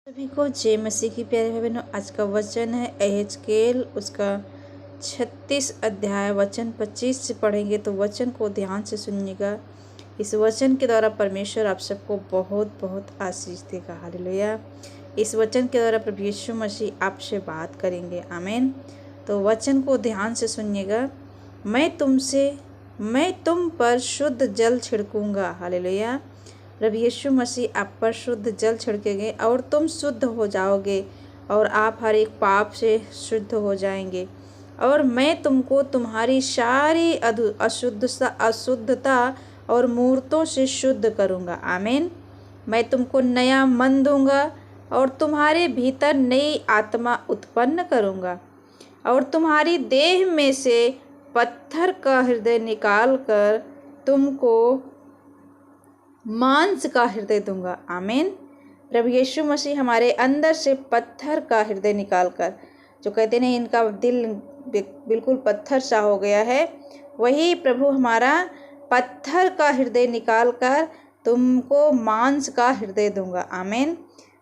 सभी को जय मसीह की प्यारे भाई बहनों। आज का वचन है एहेजकेल उसका 36 अध्याय वचन 25 से पढ़ेंगे, तो वचन को ध्यान से सुनिएगा। इस वचन के द्वारा परमेश्वर आप सबको बहुत बहुत आशीष देगा। हालेलुया। इस वचन के द्वारा प्रभु यीशु मसीह आपसे बात करेंगे। आमीन। तो वचन को ध्यान से सुनिएगा। मैं तुम पर शुद्ध जल छिड़कूंगा। हालेलुया। प्रभु यीशु मसीह आप पर शुद्ध जल छिड़केंगे और तुम शुद्ध हो जाओगे और आप हर एक पाप से शुद्ध हो जाएंगे। और मैं तुमको तुम्हारी सारी अशुद्धता और मूर्तों से शुद्ध करूँगा। आमीन। मैं तुमको नया मन दूंगा और तुम्हारे भीतर नई आत्मा उत्पन्न करूँगा और तुम्हारी देह में से पत्थर का हृदय निकाल कर तुमको मांस का हृदय दूंगा। आमीन। प्रभु यीशु मसीह हमारे अंदर से पत्थर का हृदय निकालकर, जो कहते हैं इनका दिल बिल्कुल पत्थर सा हो गया है, वही प्रभु हमारा पत्थर का हृदय निकालकर तुमको मांस का हृदय दूंगा। आमीन।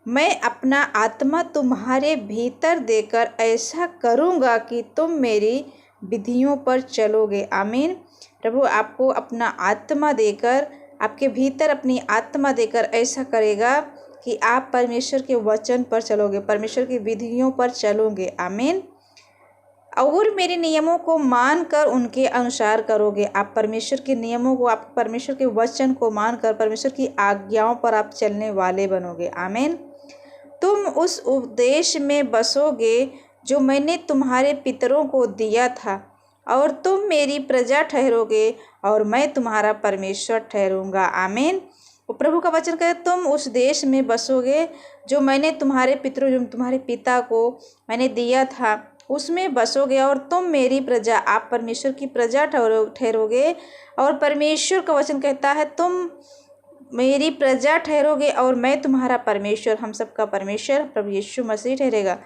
मैं अपना आत्मा तुम्हारे भीतर देकर ऐसा करूंगा कि तुम मेरी विधियों पर चलोगे। आमीन। प्रभु आपको अपना आत्मा देकर, आपके भीतर अपनी आत्मा देकर ऐसा करेगा कि आप परमेश्वर के वचन पर चलोगे, परमेश्वर की विधियों पर चलोगे। आमीन। और मेरे नियमों को मानकर उनके अनुसार करोगे। आप परमेश्वर के नियमों को, आप परमेश्वर के वचन को मानकर परमेश्वर की आज्ञाओं पर आप चलने वाले बनोगे। आमीन। तुम उस उपदेश में बसोगे जो मैंने तुम्हारे पितरों को दिया था और तुम मेरी प्रजा ठहरोगे और मैं तुम्हारा परमेश्वर ठहरूंगा। आमीन। वो प्रभु का वचन कहे, तुम उस देश में बसोगे जो मैंने तुम्हारे पितरों, जो तुम्हारे पिता को मैंने दिया था, उसमें बसोगे और तुम मेरी प्रजा, आप परमेश्वर की प्रजा ठहरोगे। और परमेश्वर का वचन कहता है तुम मेरी प्रजा ठहरोगे और मैं तुम्हारा परमेश्वर, हम सबका परमेश्वर प्रभु यीशु मसीह ठहरेगा।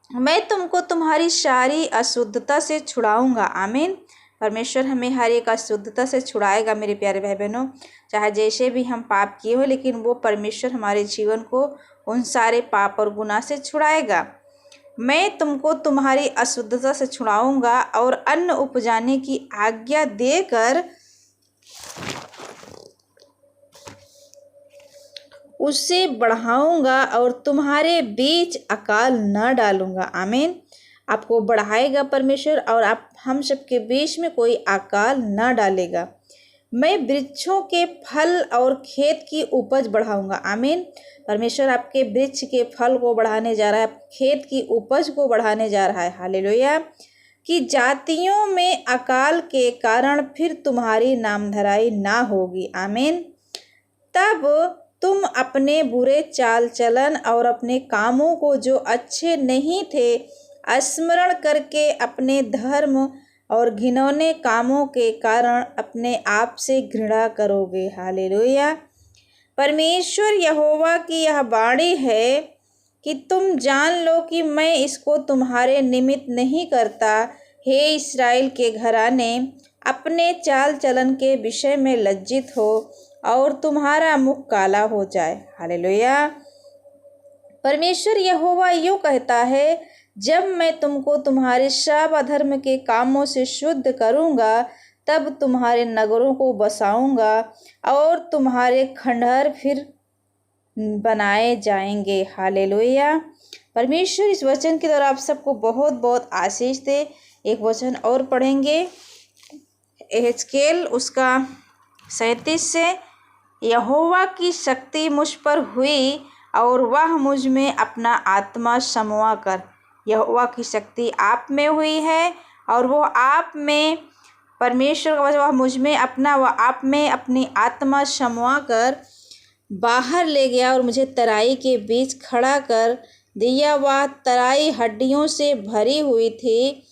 मैं तुमको तुम्हारी सारी अशुद्धता से छुड़ाऊंगा। आमीन। परमेश्वर हमें हर एक अशुद्धता से छुड़ाएगा मेरे प्यारे भाई बहनों। चाहे जैसे भी हम पाप किए हो, लेकिन वो परमेश्वर हमारे जीवन को उन सारे पाप और गुनाह से छुड़ाएगा। मैं तुमको तुम्हारी अशुद्धता से छुड़ाऊंगा और अन्न उपजाने की आज्ञा देकर उसे बढ़ाऊंगा और तुम्हारे बीच अकाल न डालूंगा। आमीन। आपको बढ़ाएगा परमेश्वर और आप हम सबके बीच में कोई अकाल न डालेगा। मैं वृक्षों के फल और खेत की उपज बढ़ाऊंगा। आमीन। परमेश्वर आपके वृक्ष के फल को बढ़ाने जा रहा है, खेत की उपज को बढ़ाने जा रहा है। हालेलुया। कि जातियों में अकाल के कारण फिर तुम्हारी नामधराई ना होगी। आमीन। तब तुम अपने बुरे चाल चलन और अपने कामों को जो अच्छे नहीं थे स्मरण करके अपने धर्म और घिनौने कामों के कारण अपने आप से घृणा करोगे। हालेलुया। परमेश्वर यहोवा की यह वाणी है कि तुम जान लो कि मैं इसको तुम्हारे निमित्त नहीं करता। हे इस्राएल के घराने, अपने चाल चलन के विषय में लज्जित हो और तुम्हारा मुख काला हो जाए। हालेलुया। परमेश्वर यहोवा यूँ कहता है, जब मैं तुमको तुम्हारे सब अधर्म के कामों से शुद्ध करूँगा, तब तुम्हारे नगरों को बसाऊँगा और तुम्हारे खंडहर फिर बनाए जाएंगे। हालेलुया। परमेश्वर इस वचन के द्वारा आप सबको बहुत बहुत आशीष दे। एक वचन और पढ़ेंगे, एहेजकेल उसका 37 से। यहोवा की शक्ति मुझ पर हुई और वह मुझ में अपना आत्मा समवा कर। यहोवा की शक्ति आप में हुई है और वो आप में, परमेश्वर का वह मुझ में अपना, वह आप में अपनी आत्मा समवा कर बाहर ले गया और मुझे तराई के बीच खड़ा कर दिया। वह तराई हड्डियों से भरी हुई थी।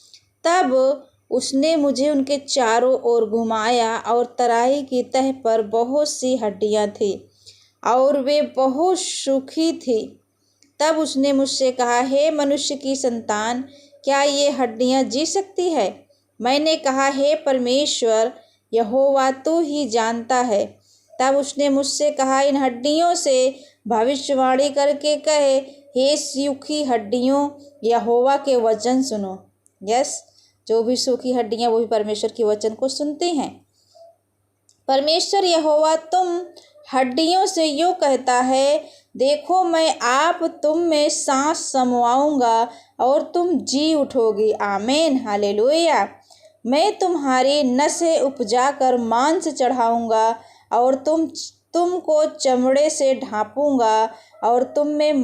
तब उसने मुझे उनके चारों ओर घुमाया और तराई की तह पर बहुत सी हड्डियां थी और वे बहुत सूखी थी। तब उसने मुझसे कहा, हे मनुष्य की संतान, क्या ये हड्डियां जी सकती है? मैंने कहा, हे परमेश्वर यहोवा, तू ही जानता है। तब उसने मुझसे कहा, इन हड्डियों से भविष्यवाणी करके कहे, हे सूखी हड्डियों, यहोवा के वचन सुनो। यस, जो भी सूखी हड्डियां वो भी परमेश्वर के वचन को सुनते हैं। परमेश्वर यहोवा तुम हड्डियों से यूँ कहता है, देखो मैं आप तुम में सांस समवाऊंगा और तुम जी उठोगी। आमीन, हालेलुया। मैं तुम्हारी नसें उपजा कर मांस चढ़ाऊंगा और तुमको चमड़े से ढांपूंगा और तुम में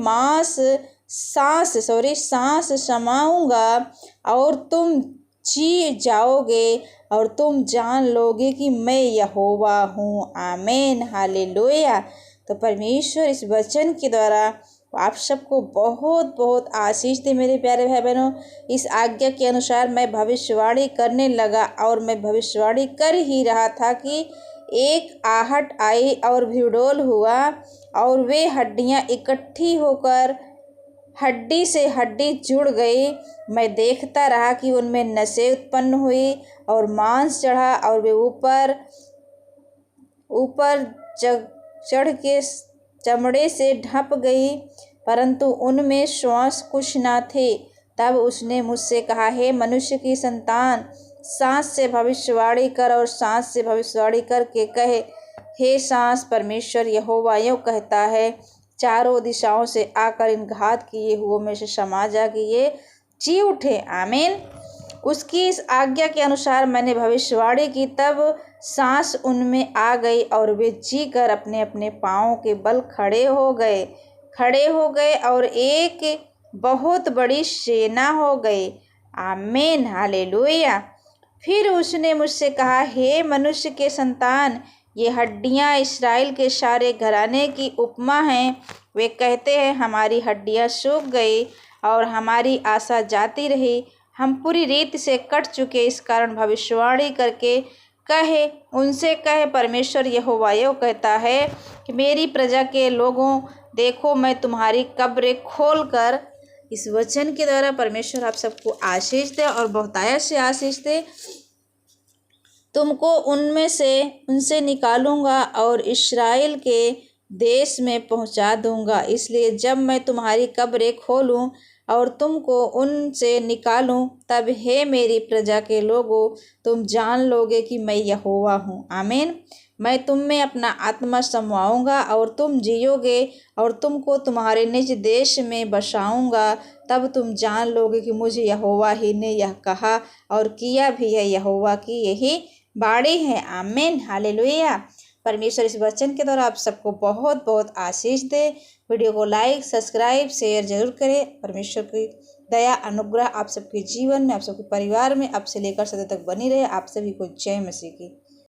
सांस समाऊंगा और तुम जी जाओगे और तुम जान लोगे कि मैं यहोवा हूँ। आमीन, हालेलुया। तो परमेश्वर इस वचन के द्वारा आप सबको बहुत बहुत आशीष दे मेरे प्यारे भाई बहनों। इस आज्ञा के अनुसार मैं भविष्यवाणी करने लगा और मैं भविष्यवाणी कर ही रहा था कि एक आहट आई और भीड़ोल हुआ और वे हड्डियां इकट्ठी होकर हड्डी से हड्डी जुड़ गई। मैं देखता रहा कि उनमें नसें उत्पन्न हुई और मांस चढ़ा और वे ऊपर चढ़ के चमड़े से ढँप गई, परंतु उनमें श्वास कुछ न थे। तब उसने मुझसे कहा, हे मनुष्य की संतान, सांस से भविष्यवाणी कर और सांस से भविष्यवाणी करके कहे, हे सांस, परमेश्वर यहोवा यूँ कहता है, चारों दिशाओं से आकर इन घात किए हुओं में से समा जा कि ये जी उठे। आमीन। उसकी इस आज्ञा के अनुसार मैंने भविष्यवाणी की, तब सांस उनमें आ गई और वे जी कर अपने अपने पाँवों के बल खड़े हो गए और एक बहुत बड़ी सेना हो गई। आमीन, हालेलुया। फिर उसने मुझसे कहा, हे मनुष्य के संतान, ये हड्डियां इस्राएल के सारे घराने की उपमा हैं। वे कहते हैं, हमारी हड्डियां सूख गई और हमारी आशा जाती रही, हम पूरी रीति से कट चुके। इस कारण भविष्यवाणी करके उनसे कहे, परमेश्वर यहोवा यूँ कहता है कि मेरी प्रजा के लोगों, देखो मैं तुम्हारी कब्रें खोल कर। इस वचन के द्वारा परमेश्वर आप सबको आशीष दे और बहुतायत से आशीष दे। तुमको उनसे निकालूंगा और इस्राएल के देश में पहुंचा दूंगा। इसलिए जब मैं तुम्हारी कब्रें खोलूं और तुमको उनसे निकालूं, तब हे मेरी प्रजा के लोगों, तुम जान लोगे कि मैं यहोवा हूँ। आमीन। मैं तुम में अपना आत्मा समवाऊंगा और तुम जियोगे और तुमको तुम्हारे निज देश में बसाऊंगा। तब तुम जान लोगे कि मुझे यहोवा ही ने यह कहा और किया भी है। यहोवा की यही बाणी है। आमीन, हालेलुया। परमेश्वर इस वचन के द्वारा आप सबको बहुत बहुत आशीष दे। वीडियो को लाइक, सब्सक्राइब, शेयर जरूर करें। परमेश्वर की दया, अनुग्रह आप सबके जीवन में, आप सबके परिवार में, आपसे लेकर सदा तक बनी रहे। आप सभी को जय मसीह की।